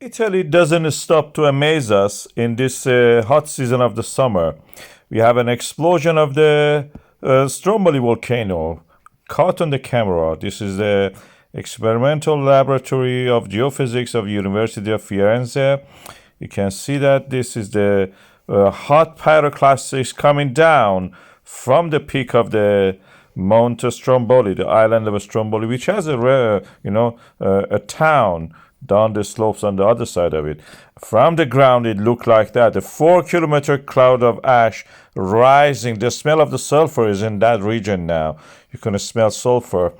Italy doesn't stop to amaze us in this hot season of the summer. We have an explosion of the Stromboli volcano caught on the camera. This is the experimental laboratory of geophysics of University of Firenze. You can see that this is the hot pyroclastics coming down from the peak of the Mount Stromboli, the island of Stromboli, which has a rare, a town down the slopes on the other side of it. From the ground, it looked like that. A 4 kilometer cloud of ash rising. The smell of the sulfur is in that region now. You can smell sulfur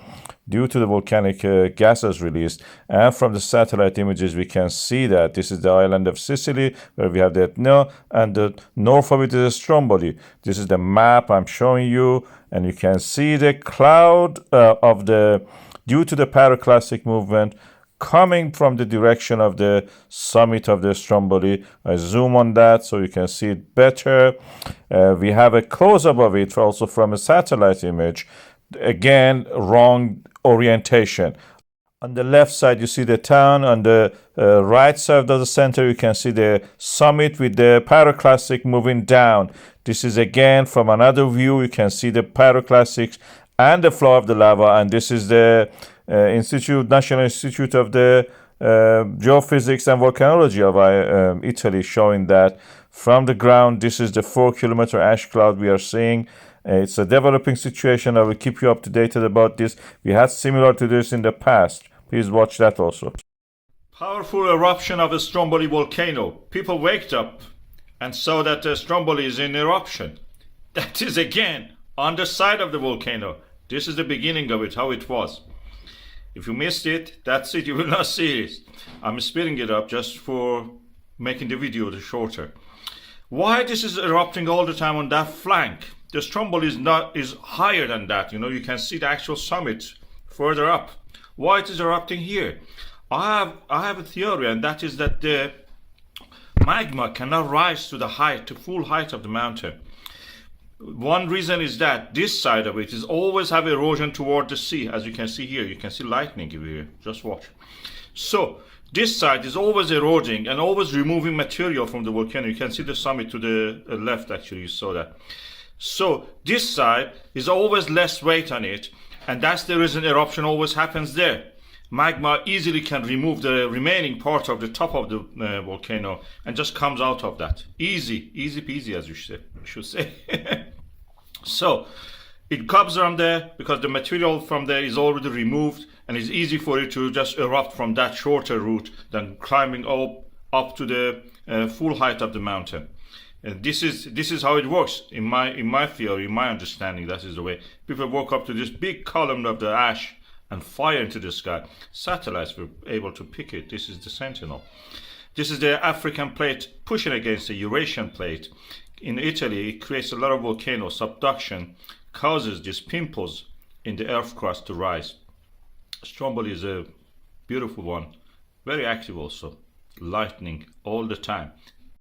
due to the volcanic gases released. And from the satellite images, we can see that this is the island of Sicily, where we have the Etna, and the north of it is Stromboli. This is the map I'm showing you, and you can see the cloud due to the pyroclastic movement coming from the direction of the summit of the Stromboli. I zoom on that so you can see it better. We have a close-up of it also from a satellite image. Again, wrong orientation. On the left side, you see the town. On the right side of the center, you can see the summit with the pyroclastic moving down. This is again from another view. You can see the pyroclastics and the flow of the lava. And this is the National Institute of the Geophysics and Volcanology of Italy, showing that from the ground, this is the 4 kilometer ash cloud we are seeing. It's a developing situation. I will keep you up to date about this. We had similar to this in the past. Please watch that also. Powerful eruption of a Stromboli volcano. People waked up and saw that Stromboli is in eruption. That is again on the side of the volcano. This is the beginning of it, how it was. If you missed it, that's it. You will not see it. I'm speeding it up just for making the video shorter. Why this is erupting all the time on that flank? The Stromboli is higher than that. You can see the actual summit further up. Why it is erupting here? I have a theory, and that is that the magma cannot rise to the full height of the mountain. One reason is that this side of it is always have erosion toward the sea. As you can see here, you can see lightning here. Just watch. So this side is always eroding and always removing material from the volcano. You can see the summit to the left, actually, you saw that. So this side is always less weight on it, and that's the reason eruption always happens there. Magma easily can remove the remaining part of the top of the volcano and just comes out of that. Easy peasy, as you should say. So it comes from there because the material from there is already removed, and it's easy for it to just erupt from that shorter route than climbing up to the full height of the mountain. This is how it works in my theory, in my understanding. That is the way people woke up to this big column of the ash and fire into the sky. Satellites were able to pick it. This is the Sentinel. This is the African plate pushing against the Eurasian plate. In Italy, it creates a lot of volcano subduction, causes these pimples in the earth crust to rise. Stromboli is a beautiful one, very active also, lightning all the time.